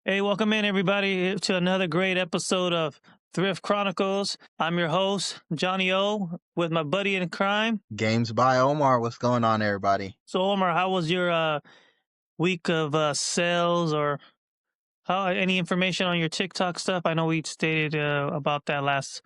Hey, welcome in everybody to another great episode of Thrift Chronicles. I'm your host, Johnny O, with my buddy in crime. Games by Omar. What's going on, everybody? So, Omar, how was your week of sales, or how any information on your TikTok stuff? I know we stated about that last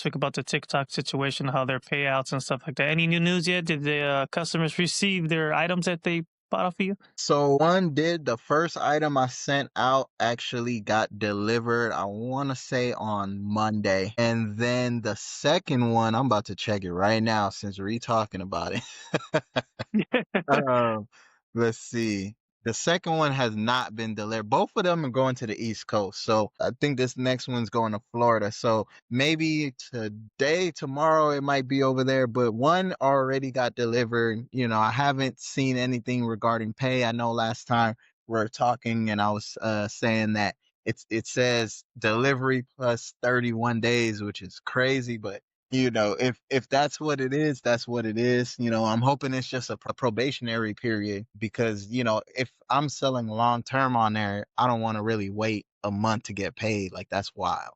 week about the TikTok situation, how their payouts and stuff like that. Any new news yet? Did the customers receive their items that they bought off of you? So one did. The first item I sent out actually got delivered, I want to say on Monday. And then the second one, I'm about to check it right now since we're talking about it. Um, let's see. The second one has not been delivered. Both of them are going to the East Coast. So I think this next one's going to Florida. So maybe today, tomorrow, it might be over there. But one already got delivered. I haven't seen anything regarding pay. I know last time we were talking and I was saying that it says delivery plus 31 days, which is crazy, but if that's what it is, that's what it is. I'm hoping it's just a probationary period because, if I'm selling long term on there, I don't want to really wait a month to get paid. Like that's wild.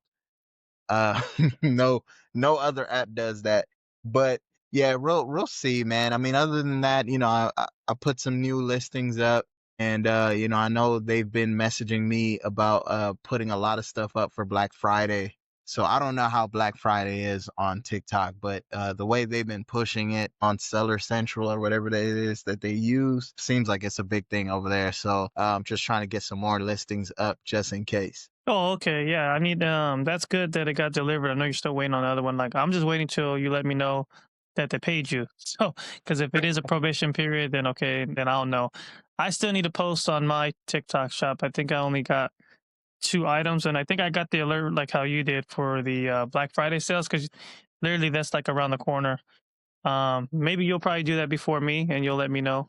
Uh, no, no other app does that. But yeah, we'll see, man. I mean, other than that, I put some new listings up, and I know they've been messaging me about putting a lot of stuff up for Black Friday. So I don't know how Black Friday is on TikTok, but the way they've been pushing it on Seller Central or whatever that it is that they use seems like it's a big thing over there. So I'm just trying to get some more listings up just in case. Oh, okay. Yeah. I mean, that's good that it got delivered. I know you're still waiting on the other one. Like, I'm just waiting till you let me know that they paid you. So, because if it is a probation period, then okay, then I'll know. I still need to post on my TikTok shop. I think I only got 2 items, and I think I got the alert like how you did for the Black Friday sales, because literally that's like around the corner. Maybe you'll probably do that before me, and you'll let me know.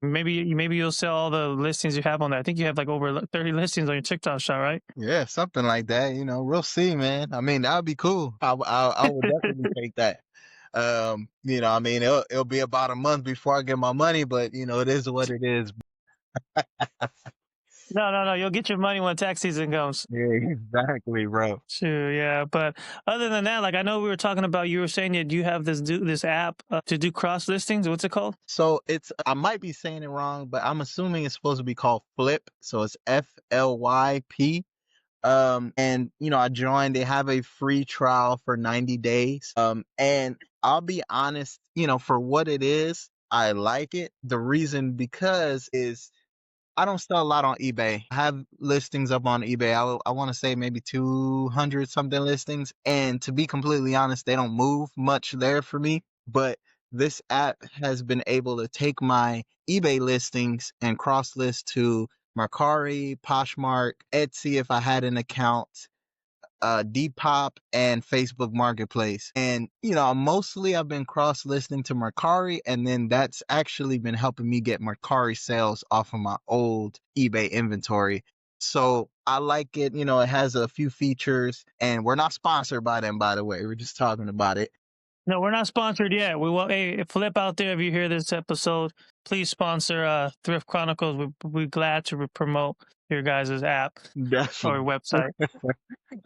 Maybe you'll sell all the listings you have on there. I think you have like over 30 listings on your TikTok shop, right? Yeah, something like that. We'll see, man. I mean, that would be cool. I would definitely take that. I mean, it'll be about a month before I get my money, but it is what it is. No. You'll get your money when tax season comes. Yeah, exactly, bro. Sure, yeah. But other than that, like I know we were talking about, you were saying that you have this app to do cross listings. What's it called? So I might be saying it wrong, but I'm assuming it's supposed to be called Flip. So it's FLYP. And I joined. They have a free trial for 90 days. And I'll be honest, for what it is, I like it. The reason because is I don't sell a lot on eBay. I have listings up on eBay. I want to say maybe 200 something listings. And to be completely honest, they don't move much there for me. But this app has been able to take my eBay listings and cross list to Mercari, Poshmark, Etsy if I had an account, Depop, and Facebook Marketplace. And, mostly I've been cross listening to Mercari, and then that's actually been helping me get Mercari sales off of my old eBay inventory. So I like it. It has a few features, and we're not sponsored by them, by the way. We're just talking about it. No, we're not sponsored yet. We want, hey, Flip out there, if you hear this episode, please sponsor Thrift Chronicles. We're glad to promote your guys' app or Definitely. website.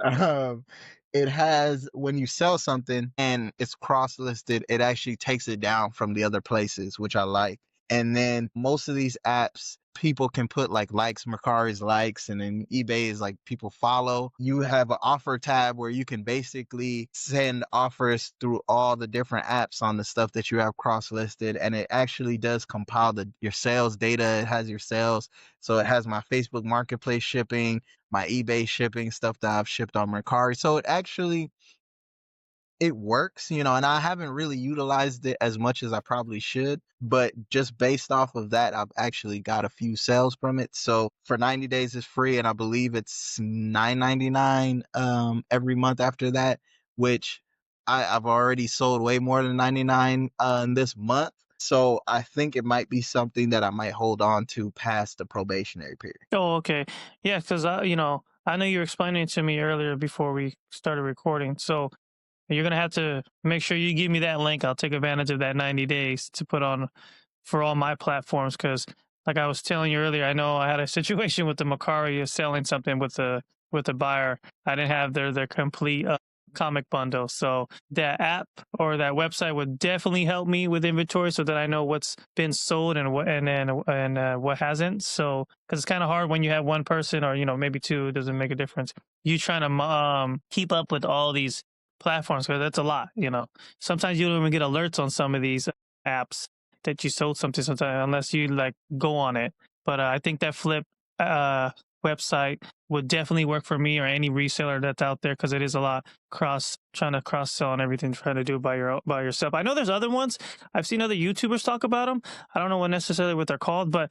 Um, it has when you sell something and it's cross listed, it actually takes it down from the other places, which I like. And then most of these apps, people can put like likes, Mercari's likes, and then eBay is like people follow. You have an offer tab where you can basically send offers through all the different apps on the stuff that you have cross listed. And it actually does compile your sales data. It has your sales. So it has my Facebook Marketplace shipping, my eBay shipping, stuff that I've shipped on Mercari. So it works, and I haven't really utilized it as much as I probably should, but just based off of that, I've actually got a few sales from it. So for 90 days it's free, and I believe it's $9.99 every month after that, which I've already sold way more than 99 in this month. So I think it might be something that I might hold on to past the probationary period. Oh, okay. Yeah, because I know you were explaining it to me earlier before we started recording. So you're gonna have to make sure you give me that link. I'll take advantage of that 90 days to put on for all my platforms, because like I was telling you earlier, I know I had a situation with the Macari selling something with the buyer. I didn't have their complete comic bundle, so that app or that website would definitely help me with inventory, so that I know what's been sold and what hasn't. So because it's kind of hard when you have one person or maybe two, it doesn't make a difference. You trying to keep up with all these platforms because that's a lot. Sometimes you don't even get alerts on some of these apps that you sold something sometimes unless you like go on it. But I think that flip uh, website would definitely work for me or any reseller that's out there because it is a lot trying to cross sell and everything, trying to do it by yourself. I know there's other ones. I've seen other YouTubers talk about them. I don't know what necessarily what they're called, but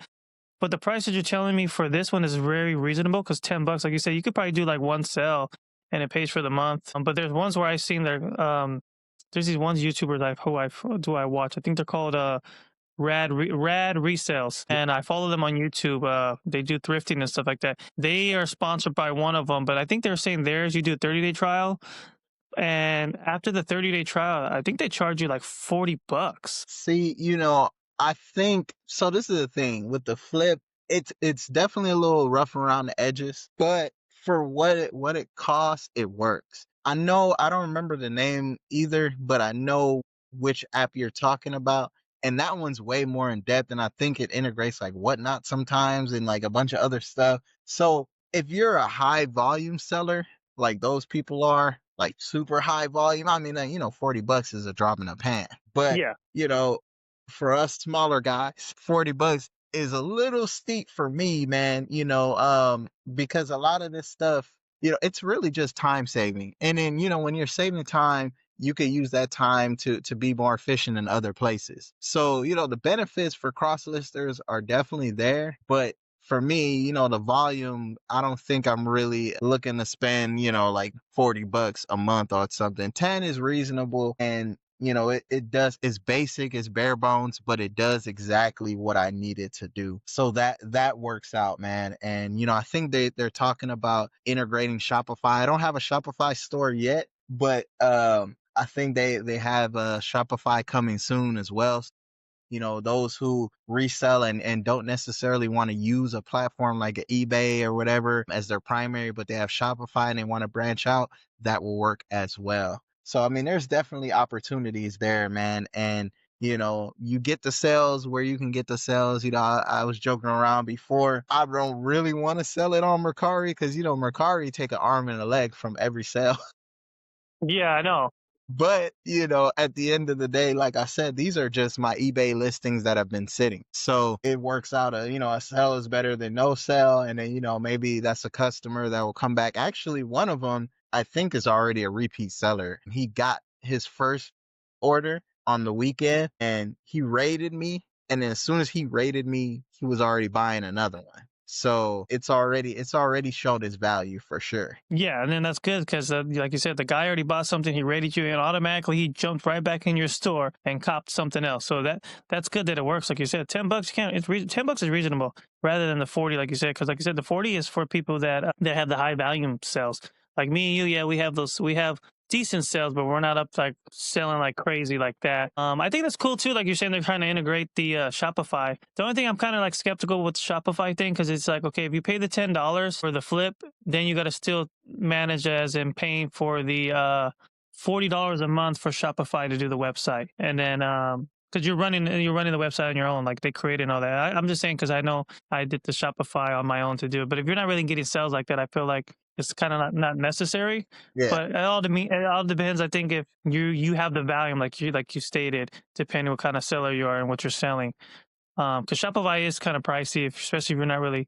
the price that you're telling me for this one is very reasonable because $10, like you said, you could probably do like one sell and it pays for the month. But there's ones where I've seen there's these ones YouTubers I watch. I think they're called Rad Resales, and I follow them on YouTube. They do thrifting and stuff like that. They are sponsored by one of them, but I think they're saying theirs you do a 30-day trial, and after the 30-day trial, I think they charge you like $40. See, I think so. This is the thing with the flip. It's definitely a little rough around the edges, but for what it costs, it works. I know I don't remember the name either, but I know which app you're talking about, and that one's way more in depth, and I think it integrates like whatnot sometimes and like a bunch of other stuff. So if you're a high volume seller, like those people are, like super high volume, I mean, $40 is a drop in a pan, but Yeah, you know, for us smaller guys, $40 is a little steep for me, man, because a lot of this stuff, it's really just time saving. And then, when you're saving time, you could use that time to be more efficient in other places. So, the benefits for cross listers are definitely there, but for me, the volume, I don't think I'm really looking to spend, like $40 a month or something. 10 is reasonable, and it's basic, it's bare bones, but it does exactly what I need it to do. So that works out, man. And I think they're talking about integrating Shopify. I don't have a Shopify store yet, but I think they have a Shopify coming soon as well. Those who resell and don't necessarily want to use a platform like eBay or whatever as their primary, but they have Shopify and they want to branch out, that will work as well. So, I mean, there's definitely opportunities there, man. And, you get the sales where you can get the sales. I was joking around before. I don't really want to sell it on Mercari because, Mercari take an arm and a leg from every sale. yeah, I know. But, at the end of the day, like I said, these are just my eBay listings that have been sitting. So it works out a sell is better than no sell. And then, maybe that's a customer that will come back. Actually, one of them I think is already a repeat seller. He got his first order on the weekend and he rated me. And then as soon as he rated me, he was already buying another one. So it's already shown its value for sure. Yeah, and then that's good because, like you said, the guy already bought something. He rated you, and automatically he jumped right back in your store and copped something else. So that's good that it works. Like you said, $10 you can't. $10 is reasonable rather than the 40, like you said, because like you said, the 40 is for people that have the high volume sales. Like me and you, yeah, we have those. We have decent sales, but we're not up like selling like crazy like that. I think that's cool too. Like you're saying, they're trying to integrate the Shopify. The only thing I'm kind of like skeptical with the Shopify thing because it's like, okay, if you pay the $10 for the flip, then you got to still manage as in paying for the $40 a month for Shopify to do the website, and then because you're running the website on your own, like they created and all that. I'm just saying because I know I did the Shopify on my own to do it, but if you're not really getting sales like that, I feel like it's kind of not necessary. Yeah. But it all depends. I think if you have the volume, like you stated, depending what kind of seller you are and what you're selling. Because Shopify is kind of pricey, especially if you're not really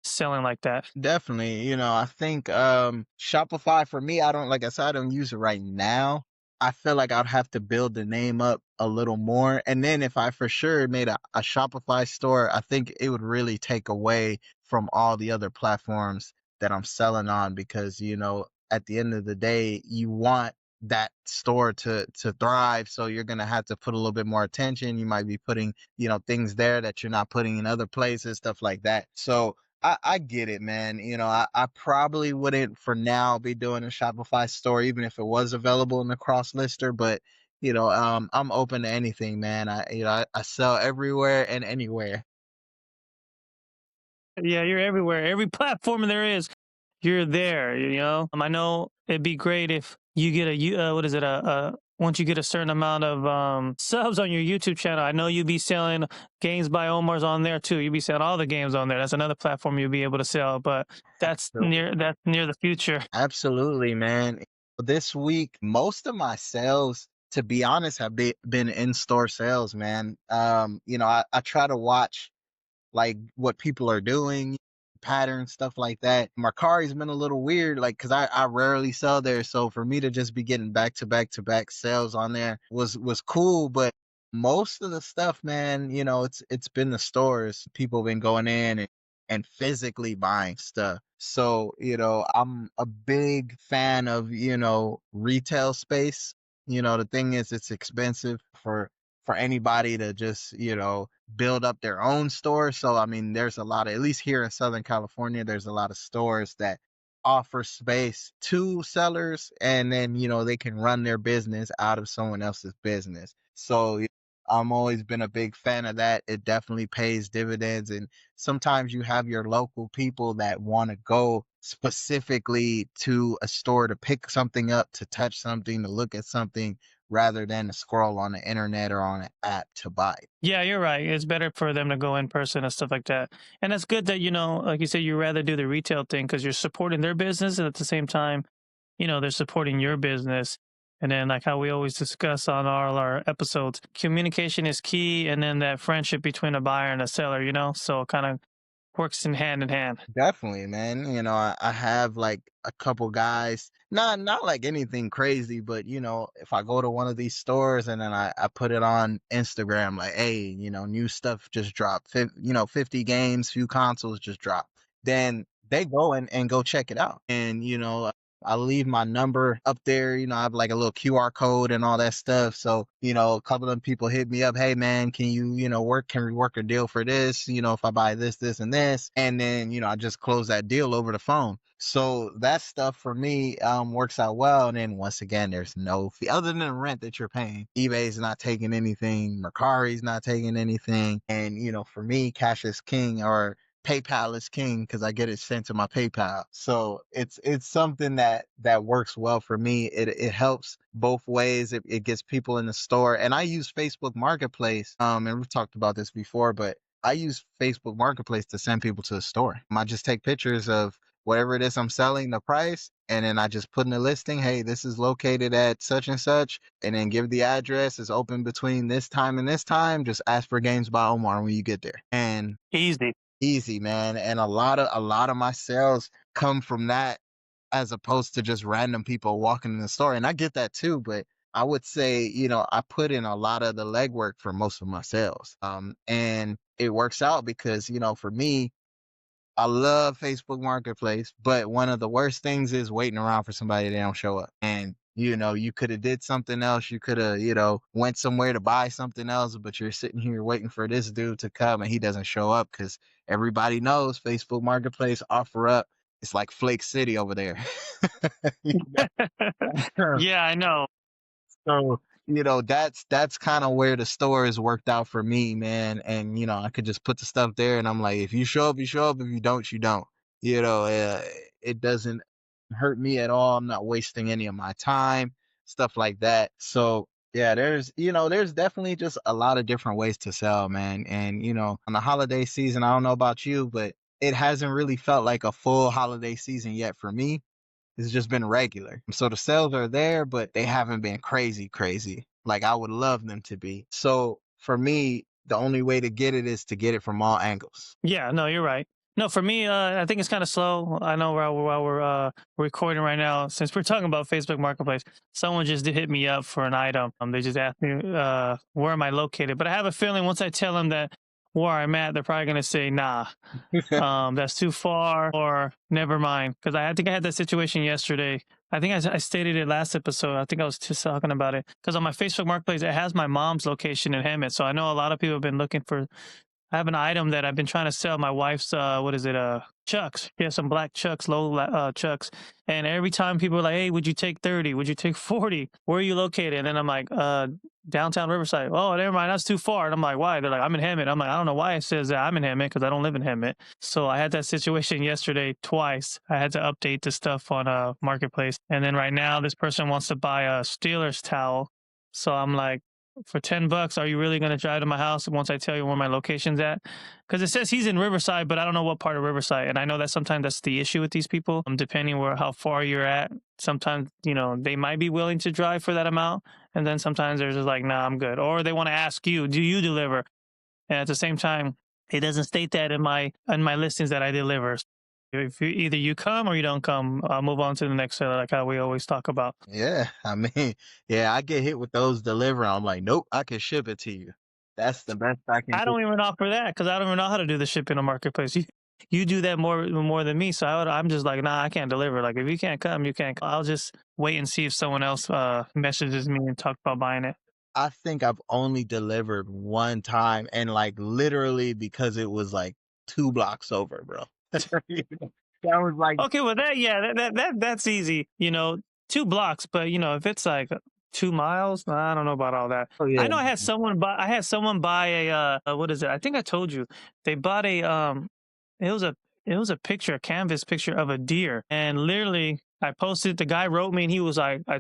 selling like that. Definitely. I think Shopify for me, I don't like I said, I don't use it right now. I feel like I'd have to build the name up a little more. And then if I for sure made a Shopify store, I think it would really take away from all the other platforms that I'm selling on because, at the end of the day, you want that store to thrive. So you're gonna have to put a little bit more attention. You might be putting, things there that you're not putting in other places, stuff like that. So I get it, man. I probably wouldn't for now be doing a Shopify store, even if it was available in the cross lister. But I'm open to anything, man. I sell everywhere and anywhere. Yeah, you're everywhere. Every platform there is, you're there. You know. I know it'd be great if you get what is it? Once you get a certain amount of subs on your YouTube channel, I know you'd be selling games by Omar's on there too. You'd be selling all the games on there. That's another platform you'll be able to sell. But that's near the future. Absolutely, man. This week, most of my sales, to be honest, have been in-store sales, man. I try to watch like what people are doing, patterns, stuff like that. Mercari's been a little weird, like because I rarely sell there. So for me to just be getting back to back to back sales on there was cool. But most of the stuff, man, it's been the stores. People been going in and physically buying stuff. So, I'm a big fan of, retail space. The thing is it's expensive for anybody to just, build up their own store. So, I mean, there's a lot of, at least here in Southern California, there's a lot of stores that offer space to sellers and then, they can run their business out of someone else's business. So, I'm always been a big fan of that. It definitely pays dividends. And sometimes you have your local people that want to go specifically to a store to pick something up, to touch something, to look at something rather than to scroll on the internet or on an app to buy. Yeah, you're right. It's better for them to go in person and stuff like that. And it's good that, like you said, you rather do the retail thing because you're supporting their business. And at the same time, they're supporting your business. And then, like how we always discuss on all our episodes, communication is key. And then that friendship between a buyer and a seller, so it kind of works in hand in hand. Definitely, man. I have like a couple guys, not like anything crazy, but if I go to one of these stores and then I put it on Instagram, like, hey, new stuff just dropped, 50 games, few consoles just dropped, then they go and go check it out. And, I leave my number up there, I have like a little QR code and all that stuff. So, a couple of them people hit me up, hey man, can you, can we work a deal for this? If I buy this, this, and this, and then, I just close that deal over the phone. So that stuff for me works out well. And then once again, there's no fee other than the rent that you're paying. eBay's not taking anything, Mercari's not taking anything. And, for me, cash is king, or PayPal is king because I get it sent to my PayPal. So it's something that works well for me. It helps both ways. It gets people in the store, and I use Facebook Marketplace. And we've talked about this before, but I use Facebook Marketplace to send people to the store. I just take pictures of whatever it is I'm selling, the price, and then I just put in the listing, hey, this is located at such and such, and then give the address. It's open between this time and this time. Just ask for Games by Omar when you get there. And Easy. easy, man. And a lot of my sales come from that as opposed to just random people walking in the store. And I get that too, but I would say, I put in a lot of the legwork for most of my sales. And it works out because, for me, I love Facebook Marketplace, but one of the worst things is waiting around for somebody that don't show up. And you could have did something else. You could have, went somewhere to buy something else, but you're sitting here waiting for this dude to come and he doesn't show up because everybody knows Facebook Marketplace offer up. It's like Flake City over there. You know? Yeah, I know. So, that's kind of where the store has worked out for me, man. And, I could just put the stuff there and I'm like, if you show up, you show up. If you don't, you don't. It doesn't hurt me at all. I'm not wasting any of my time, stuff like that. So, yeah, there's definitely just a lot of different ways to sell, man. And, on the holiday season, I don't know about you, but it hasn't really felt like a full holiday season yet for me. It's just been regular. So the sales are there, but they haven't been crazy, crazy. Like I would love them to be. So for me, the only way to get it is to get it from all angles. Yeah, no, you're right. No, for me, I think it's kind of slow. I know while we're recording right now, since we're talking about Facebook Marketplace, someone just did hit me up for an item. They just asked me where am I located, but I have a feeling once I tell them that where I'm at, they're probably gonna say, "Nah, that's too far," or "Never mind." Because I think I had that situation yesterday. I think I stated it last episode. I think I was just talking about it because on my Facebook Marketplace, it has my mom's location in Hemet. So I know a lot of people have been looking for. I have an item that I've been trying to sell. My wife's what is it? Chucks. She has some black Chucks, Chucks. And every time people are like, "Hey, would you take 30? Would you take 40? Where are you located?" And then I'm like, downtown Riverside. Oh, never mind. That's too far. And I'm like, why? They're like, I'm in Hemet. I'm like, I don't know why it says that I'm in Hemet because I don't live in Hemet. So I had that situation yesterday twice. I had to update the stuff on Marketplace. And then right now, this person wants to buy a Steelers towel. So I'm like, for $10, are you really going to drive to my house once I tell you where my location's at? Because it says he's in Riverside, but I don't know what part of Riverside. And I know that sometimes that's the issue with these people, depending where how far you're at. Sometimes, they might be willing to drive for that amount. And then sometimes they're just like, nah, I'm good. Or they want to ask you, do you deliver? And at the same time, it doesn't state that in my listings that I deliver. If either you come or you don't come, I'll move on to the next seller, like how we always talk about. Yeah, I mean, yeah, I get hit with those delivery. I'm like, nope, I can ship it to you. That's the best I can I do. don't even offer that because I don't even know how to do the shipping on marketplace. You do that more than me, so I'm just like, nah, I can't deliver. Like if you can't come, you can't. I'll just wait and see if someone else messages me and talk about buying it. I think I've only delivered one time, and like literally because it was like 2 blocks over, bro. That was like, Okay, well that's easy. 2 blocks, but if it's like 2 miles, I don't know about all that. oh I yeah, know I had someone buy a what is it? I think I told you they bought it was a picture, a canvas picture of a deer, and literally I posted it. The guy wrote me, and he was like, I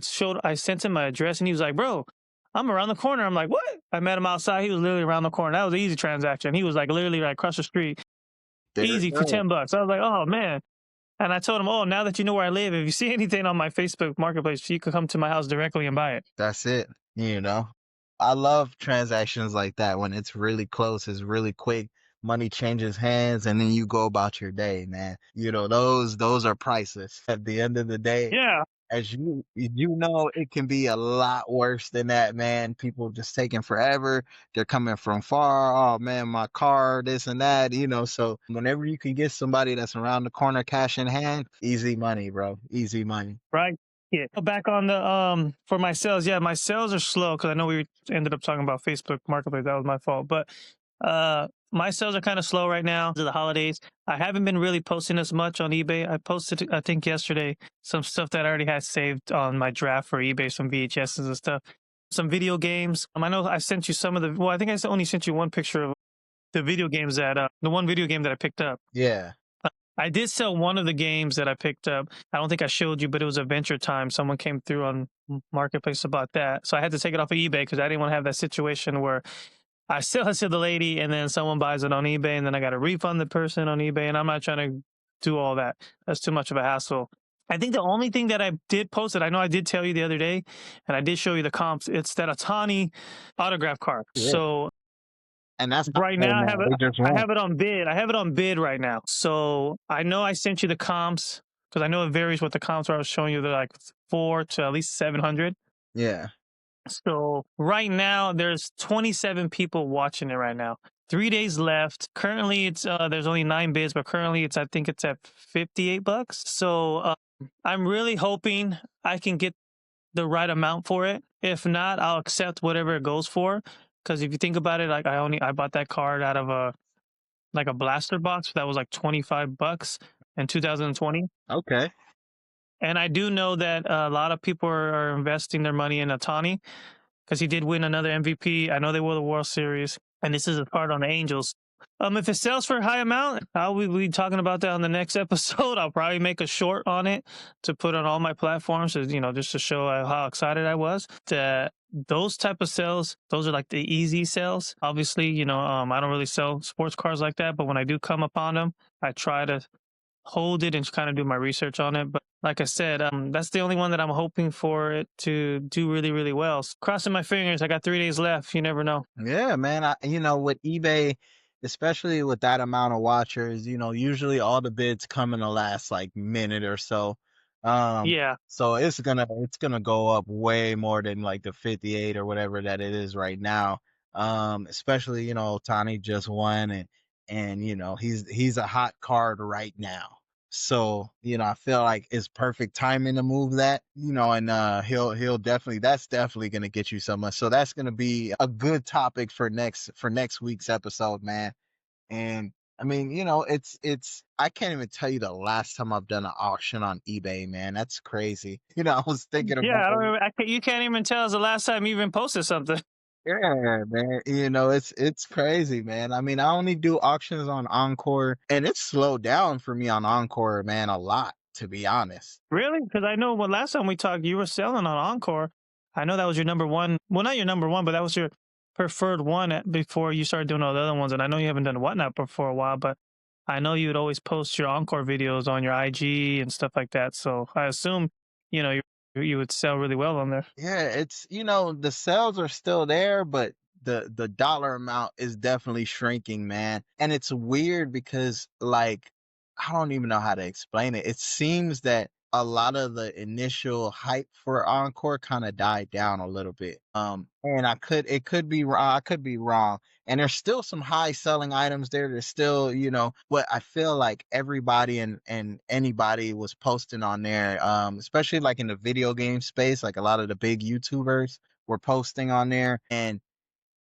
sent him my address, and he was like, bro, I'm around the corner. I'm like, what? I met him outside. He was literally around the corner. That was an easy transaction. He was like literally right across the street, there it easy for goes. $10. I was like, oh man. And I told him, oh, now that you know where I live, if you see anything on my Facebook marketplace, you could come to my house directly and buy it. That's it. You know, I love transactions like that when it's really close, it's really quick. Money changes hands, and then you go about your day, man. Those are priceless. At the end of the day, Yeah, as you know, it can be a lot worse than that, man. People just taking forever. They're coming from far. Oh man, my car, this and that. So whenever you can get somebody that's around the corner, cash in hand, easy money, bro. Easy money. right. Yeah. Back on the for my sales, yeah, my sales are slow because I know we ended up talking about Facebook Marketplace. That was my fault, but my sales are kind of slow right now to the holidays. I haven't been really posting as much on eBay. I posted, I think yesterday, some stuff that I already had saved on my draft for eBay, some VHSs and stuff, some video games. I know I sent you some of the. Well, I think only sent you one picture of the video games that the one video game that I picked up. Yeah. I did sell one of the games that I picked up. I don't think I showed you, but it was Adventure Time. Someone came through on Marketplace about that. So I had to take it off of eBay because I didn't want to have that situation where I sell it to the lady and then someone buys it on eBay and then I got to refund the person on eBay. And I'm not trying to do all that. That's too much of a hassle. I think the only thing that I did post it, I know I did tell you the other day, and I did show you the comps. It's that Atani autograph card. Yeah. So And that's out right there now, I have now. it. They just I won't. have it on bid. I have it on bid right now. So I know I sent you the comps because I know it varies what the comps are. I was showing you. They're like 4 to at least 700. Yeah. So right now, there's 27 people watching it right now. 3 days left. Currently, it's there's only 9 bids, but currently I think it's at $58. So I'm really hoping I can get the right amount for it. If not, I'll accept whatever it goes for. Because if you think about it, like I bought that card out of a blaster box that was like $25 in 2020. Okay. And I do know that a lot of people are investing their money in Atani because he did win another MVP. I know they won the World Series, and this is a card on the Angels. If it sells for a high amount, I'll be talking about that on the next episode. I'll probably make a short on it to put on all my platforms, just to show how excited I was. Those type of sales, those are like the easy sales. Obviously, I don't really sell sports cars like that, but when I do come upon them, I try to hold it and kind of do my research on it. But like I said, that's the only one that I'm hoping for it to do really, really well. So crossing my fingers. I got 3 days left. You never know. Yeah, man. With eBay, especially with that amount of watchers, usually all the bids come in the last like minute or so. Yeah, So it's gonna go up way more than like the 58 or whatever that it is right now. Especially, Tani just won, and he's a hot card right now. So, I feel like it's perfect timing to move that, and he'll definitely that's definitely gonna get you so much. So that's gonna be a good topic for next week's episode, man. And I mean, it's I can't even tell you the last time I've done an auction on eBay, man. That's crazy. I was thinking yeah. about I don't remember. You can't even tell us the last time you even posted something. Yeah, man. It's crazy, man. I mean, I only do auctions on Encore, and it's slowed down for me on Encore, man, a lot, to be honest. Really? Because I know when last time we talked, you were selling on Encore. I know that was your number one. Well, not your number one, but that was your preferred one before you started doing all the other ones. And I know you haven't done Whatnot for a while, but I know you would always post your Encore videos on your IG and stuff like that. So I assume, you would sell really well on there. Yeah, the sales are still there, but the dollar amount is definitely shrinking, man. And it's weird because like I don't even know how to explain it. It seems that a lot of the initial hype for Encore kind of died down a little bit. And it could be wrong. I could be wrong. And there's still some high selling items there. There's still, what I feel like everybody and anybody was posting on there, especially like in the video game space, like a lot of the big YouTubers were posting on there, and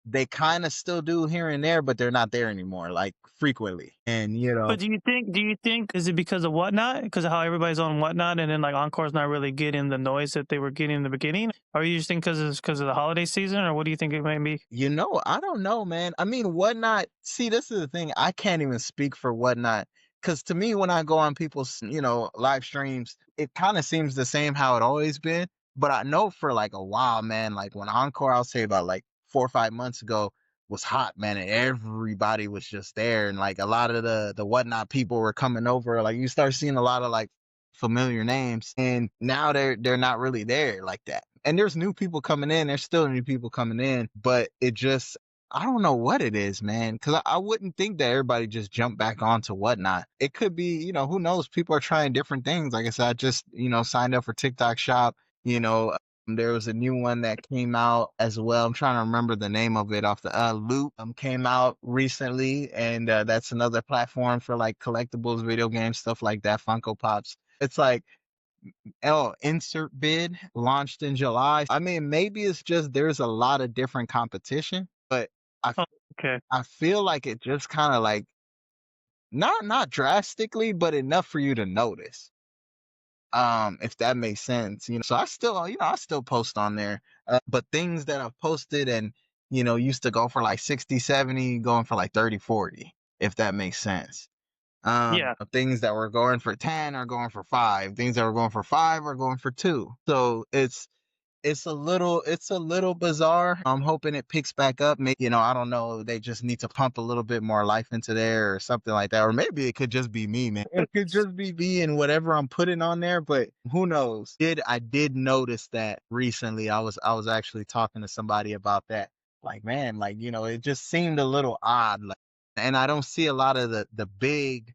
they kind of still do here and there, but they're not there anymore, like frequently. And But do you think is it because of Whatnot? Because of how everybody's on Whatnot, and then like Encore's not really getting the noise that they were getting in the beginning? Or you just think because of the holiday season, or what do you think it may be? I don't know, man. I mean, Whatnot, see, this is the thing. I can't even speak for Whatnot. Because to me, when I go on people's, live streams, it kind of seems the same how it always been. But I know for like a while, man, like when Encore, I'll say about like 4 or 5 months ago, was hot, man, and everybody was just there. And like a lot of the Whatnot people were coming over. Like you start seeing a lot of like familiar names. And now they're not really there like that. And there's new people coming in. There's still new people coming in, but I don't know what it is, man. Cause I wouldn't think that everybody just jumped back onto Whatnot. It could be, who knows? People are trying different things. Like I said, I just, signed up for TikTok Shop. There was a new one that came out as well. I'm trying to remember the name of it off the Loop came out recently, and that's another platform for like collectibles, video games, stuff like that, Funko Pops. It's like insert bid launched in July. I mean, maybe it's just there's a lot of different competition, but I Oh, okay. I feel like it just kind of like not drastically, but enough for you to notice. If that makes sense. So I still post on there. But things that I've posted and used to go for like 60, 70, going for like 30, 40, if that makes sense. Yeah. Things that were going for 10 are going for 5. Things that were going for 5 are going for 2. So it's a little bizarre. I'm hoping it picks back up. Maybe, I don't know. They just need to pump a little bit more life into there or something like that. Or maybe it could just be me, man. It could just be me and whatever I'm putting on there, but who knows? I did notice that recently. I was actually talking to somebody about that. Like, man, like, it just seemed a little odd. Like, and I don't see a lot of the big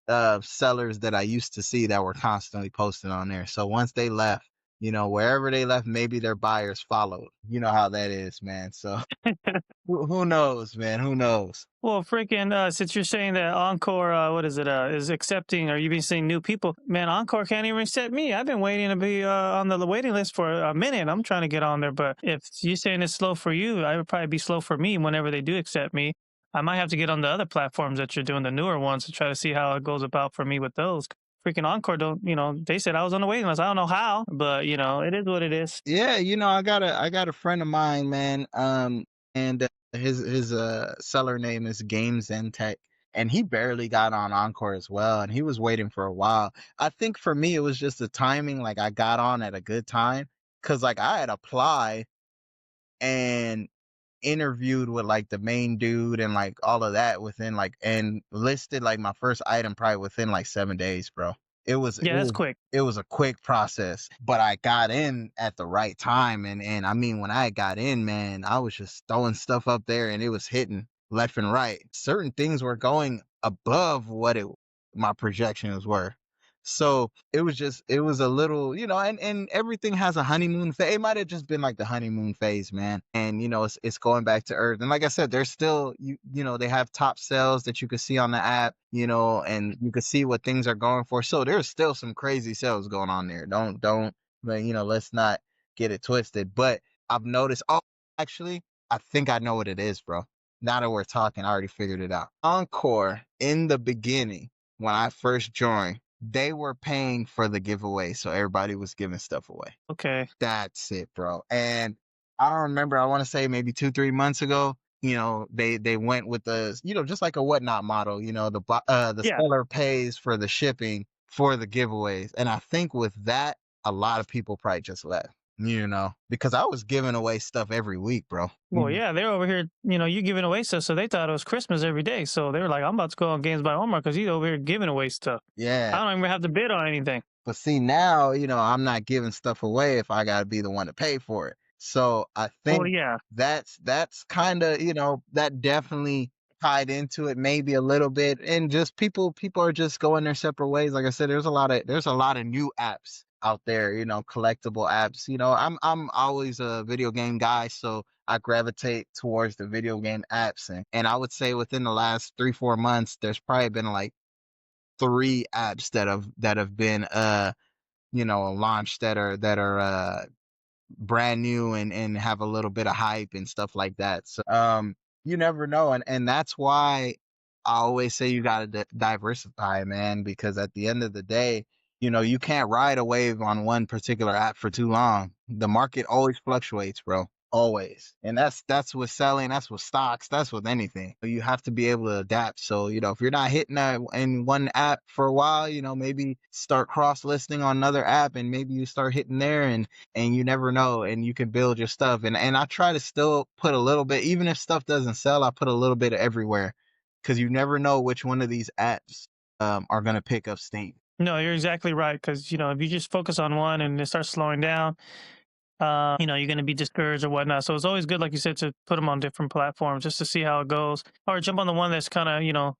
sellers that I used to see that were constantly posting on there. So once they left, wherever they left, maybe their buyers followed. You know how that is, man. So who knows, man? Who knows? Well, freaking, since you're saying that Encore, what is it, is accepting, or you've been seeing new people, man, Encore can't even accept me. I've been waiting to be on the waiting list for a minute. I'm trying to get on there, but if you're saying it's slow for you, I would probably be slow for me whenever they do accept me. I might have to get on the other platforms that you're doing, the newer ones, to try to see how it goes about for me with those. Freaking Encore don't, they said I was on the waiting list. I don't know how, but it is what it is. Yeah, I got a friend of mine, man. And his seller name is Games and Tech. And he barely got on Encore as well, and he was waiting for a while. I think for me, it was just the timing. Like I got on at a good time, cause like I had applied and interviewed with like the main dude and like all of that within like and listed like my first item probably within like 7 days, bro. It was it Yeah, that's was quick. it was a quick process, but I got in at the right time, and I mean when I got in, man, I was just throwing stuff up there and it was hitting left and right. Certain things were going above what it my projections were. So it was a little, and everything has a honeymoon phase. It might have just been like the honeymoon phase, man. And it's going back to earth. And like I said, there's still they have top sales that you can see on the app, and you can see what things are going for. So there's still some crazy sales going on there. Don't but let's not get it twisted. But I've noticed, oh, actually, I think I know what it is, bro. Now that we're talking, I already figured it out. Encore in the beginning, when I first joined, they were paying for the giveaway, so everybody was giving stuff away. Okay. That's it, bro. And I don't remember. I want to say maybe 2, 3 months ago. They went with the just like a whatnot model. The Yeah. seller pays for the shipping for the giveaways, and I think with that, a lot of people probably just left. Because I was giving away stuff every week, bro. Well, yeah, they're over here, you giving away stuff, so they thought it was Christmas every day. So they were like, I'm about to go on Games by Omar because he's over here giving away stuff. Yeah. I don't even have to bid on anything. But see now, I'm not giving stuff away if I gotta be the one to pay for it. So I Well, think yeah. that's kind of, that definitely tied into it maybe a little bit. And just people are just going their separate ways. Like I said, there's a lot of new apps out there, collectible apps. I'm always a video game guy, so I gravitate towards the video game apps. And I would say within the last 3, 4 months, there's probably been like 3 apps that have been launched that are brand new and have a little bit of hype and stuff like that. So you never know, and that's why I always say you gotta diversify, man, because at the end of the day, you can't ride a wave on one particular app for too long. The market always fluctuates, bro. Always. And that's with selling, that's with stocks, that's with anything. You have to be able to adapt. So, if you're not hitting that in one app for a while, maybe start cross listing on another app and maybe you start hitting there and you never know and you can build your stuff. And I try to still put a little bit, even if stuff doesn't sell, I put a little bit of everywhere because you never know which one of these apps are going to pick up steam. No, you're exactly right. Because, if you just focus on one and it starts slowing down, you're going to be discouraged or whatnot. So it's always good, like you said, to put them on different platforms just to see how it goes, or jump on the one that's kind of,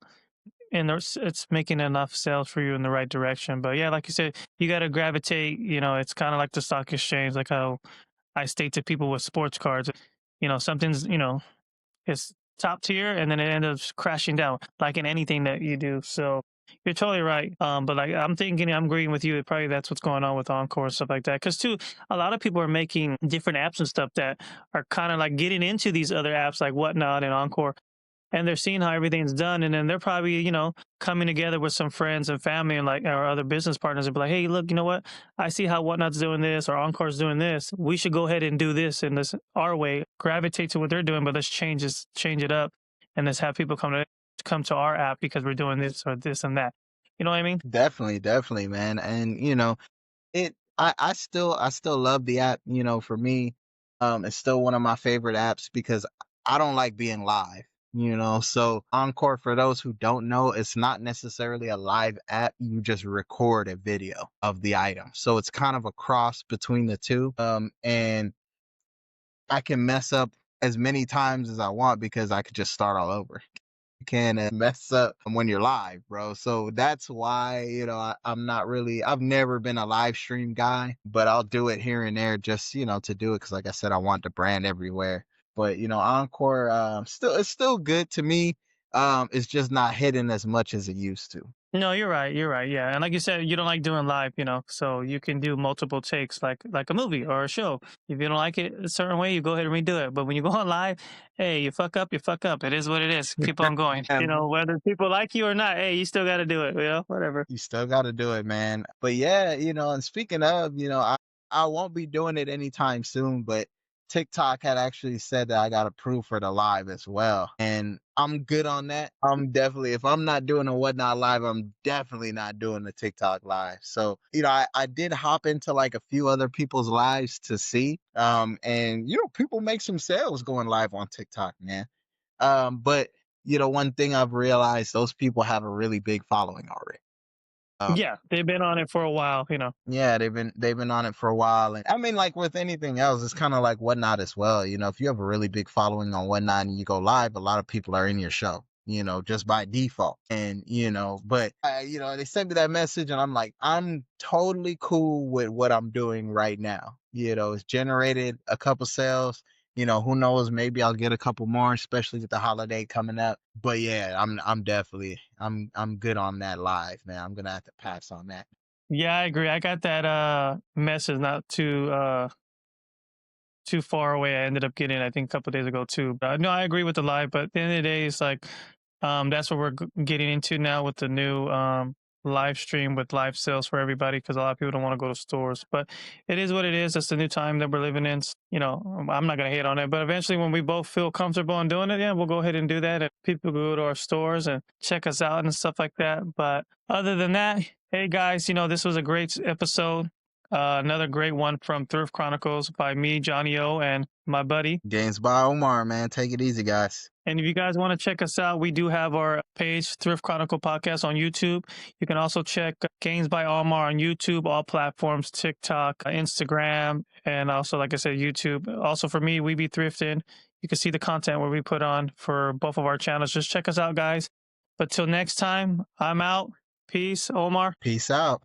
and it's making enough sales for you in the right direction. But yeah, like you said, you got to gravitate. It's kind of like the stock exchange, like how I state to people with sports cards. Something's it's top tier, and then it ends up crashing down, like in anything that you do. So you're totally right. But like I'm thinking, I'm agreeing with you. Probably that's what's going on with Encore and stuff like that. Because too, a lot of people are making different apps and stuff that are kind of like getting into these other apps like Whatnot and Encore, and they're seeing how everything's done, and then they're probably coming together with some friends and family and like our other business partners and be like, hey, look, you know what, I see how Whatnot's doing this or Encore's doing this, we should go ahead and do this in this our way, gravitate to what they're doing, but let's change it up, and let's have people come to our app because we're doing this or this and that. You know what I mean? Definitely, definitely, man. And I still love the app. For me, it's still one of my favorite apps because I don't like being live. So Encore, for those who don't know, it's not necessarily a live app. You just record a video of the item. So it's kind of a cross between the two. And I can mess up as many times as I want because I could just start all over. You can mess up when you're live, bro. So that's why, I'm not really, I've never been a live stream guy, but I'll do it here and there just, to do it. Cause like I said, I want the brand everywhere. But, Encore, it's still good to me. It's just not hitting as much as it used to. No, you're right. You're right. Yeah, and like you said, you don't like doing live, so you can do multiple takes, like a movie or a show. If you don't like it a certain way, you go ahead and redo it. But when you go on live, hey, you fuck up, you fuck up. It is what it is. Keep on going. And Whether people like you or not, hey, you still got to do it. Whatever. you still got to do it, man. But yeah, and speaking of, I won't be doing it anytime soon, but TikTok had actually said that I got approved for the live as well. And I'm good on that. I'm definitely, if I'm not doing a whatnot live, I'm definitely not doing the TikTok live. So, I did hop into like a few other people's lives to see. And people make some sales going live on TikTok, man. But one thing I've realized, those people have a really big following already. Um, Yeah, they've been on it for a while. yeah, they've been on it for a while, and I mean, like with anything else, it's kind of like Whatnot as well. If you have a really big following on Whatnot and you go live, a lot of people are in your show. Just by default, and but they sent me that message, and I'm like, I'm totally cool with what I'm doing right now. It's generated a couple sales. Who knows? Maybe I'll get a couple more, especially with the holiday coming up. But yeah, I'm definitely I'm good on that live, man. I'm gonna have to pass on that. Yeah, I agree. I got that message not too far away. I ended up getting, I think, a couple of days ago too. But no, I agree with the live. But at the end of the day, it's like that's what we're getting into now with the new live stream with live sales for everybody because a lot of people don't want to go to stores. But it is what it is. It's the new time that we're living in. You know, I'm not going to hate on it, but eventually when we both feel comfortable in doing it, yeah, we'll go ahead and do that. And people go to our stores and check us out and stuff like that. But other than that, hey guys, you know, this was a great episode. Another great one from Thrift Chronicles by me, Johnny O, and my buddy. Games by Omar, man. Take it easy, guys. And if you guys want to check us out, we do have our page, Thrift Chronicle Podcast on YouTube. You can also check Games by Omar on YouTube, all platforms, TikTok, Instagram, and also, like I said, YouTube. Also for me, We Be Thrifting. You can see the content where we put on for both of our channels. Just check us out, guys. But till next time, I'm out. Peace, Omar. Peace out.